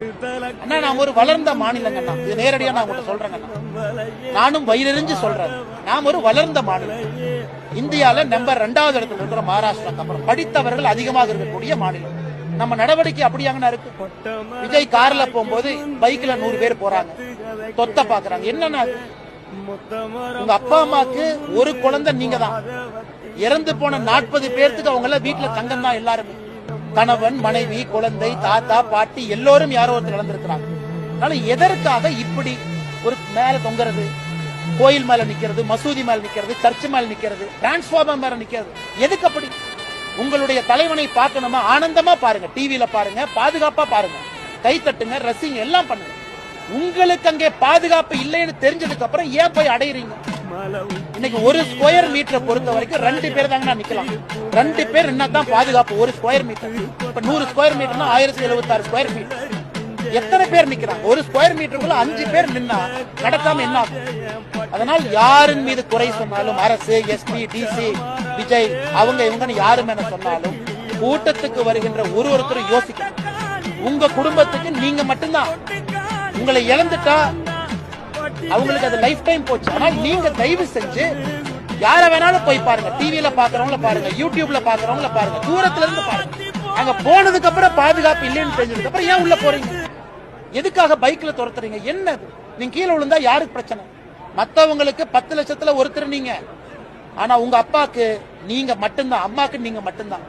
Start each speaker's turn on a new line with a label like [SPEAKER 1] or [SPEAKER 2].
[SPEAKER 1] அண்ணா நாம் ஒரு வளர்ந்த மாநிலங்கண்ணா, இது நேரடியா நான் உங்கள்கிட்ட சொல்றேங்கண்ணா, நானும் வயிறறிஞ்சு சொல்றேன். நாம் ஒரு வளர்ந்த மாநிலம். இந்தியால நம்பர் 2வது இடத்துல இருக்கிற மகாராஷ்டிராக்கு அப்புறம் படித்தவர்கள் அதிகமாக இருக்கக்கூடிய மாநிலம். நம்ம நடவடிக்கை அப்படியாங்கண்ணா இருக்கு. விஜய் கார்ல போகும்போது பைக்ல 100 பேர் போறாங்க, தொத்த பாக்குறாங்க. என்னன்னா உங்க அப்பா அம்மாக்கு ஒரு குழந்தை நீங்க தான். இறந்து போன 40 பேர்த்துக்கு அவங்க எல்லாம் வீட்டுல தங்கம் தான். எல்லாருமே கணவன், மனைவி, குழந்தை, தாத்தா, பாட்டி எல்லோரும் யாரோ ஒருத்தர் இழந்திருக்கிறாங்க. அதனால எதற்காக இப்படி ஒரு மேல தொங்குறது, கோயில் மேல நிக்கிறது, மசூதி மேல நிக்கிறது, சர்ச் மேல நிக்கிறது, டிரான்ஸ்பார்மர் மேல நிக்கிறது, எதுக்கு அப்படி? உங்களுடைய தலைவனை பார்க்கணுமா, ஆனந்தமா பாருங்க, டிவியில பாருங்க, பாதுகாப்பா பாருங்க, கை தட்டுங்க, ரசிங்க, எல்லாம் பண்ணுங்க. உங்களுக்கு அங்கே பாதுகாப்பு இல்லைன்னு தெரிஞ்சதுக்கு அப்புறம் ஏன் போய் அடையிறீங்க? இன்னைக்கு ஒரு ஸ்கொயர் மீட்டரை பொறுத்த வரைக்கும் 2 பேர் தாங்க நிக்கலாம். 2 பேர் என்னதான் பாதுகாப்பு ஒரு ஸ்கொயர் மீட்டர். இப்ப 100 ஸ்கொயர் மீட்டர்னா 1076 ஸ்கொயர் ஃபீட். எத்தனை பேர் நிக்கிறாங்க? ஒரு ஸ்கொயர் மீட்டருக்குள்ள 5 பேர் நின்னா நடக்காம என்ன ஆகும்? அதனால் யாரின் மீது குறை சொன்னாலும், அரசு, எஸ்பி, டிசி, விஜய் அவங்க இவங்கன்னு யாரு மேல சொன்னாலும், கூட்டத்துக்கு வருகின்ற ஒருத்தரும் யோசிக்கணும். உங்க குடும்பத்துக்கு நீங்க மட்டும்தான். உங்களை இழந்துட்டா அவங்களுக்கு அது லைஃப் டைம் போச்சு. ஆனால் நீங்க தயவு செஞ்சு யார வேணாலும் போய் பாருங்க, டிவியில பாக்குறவங்கள பாருங்க, யூடியூப்ல பாக்குறவங்கள பாருங்க, தூரத்துல இருந்து பாருங்க. அங்க போனதுக்கு அப்புறம் பாதுகாப்பு இல்லைன்னு தெரிஞ்சதுக்கு அப்புறம் ஏன் உள்ள போறீங்க? எதுக்காக பைக்ல துரத்துறீங்க? என்னது? நீங்க கீழே விழுந்தா யாருக்கு பிரச்சனை? மத்தவங்களுக்கு 10 லட்சத்துல ஒருத்தர் நீங்க, ஆனா உங்க அப்பாக்கு நீங்க மட்டும்தான், அம்மாக்கு நீங்க மட்டும்தான்.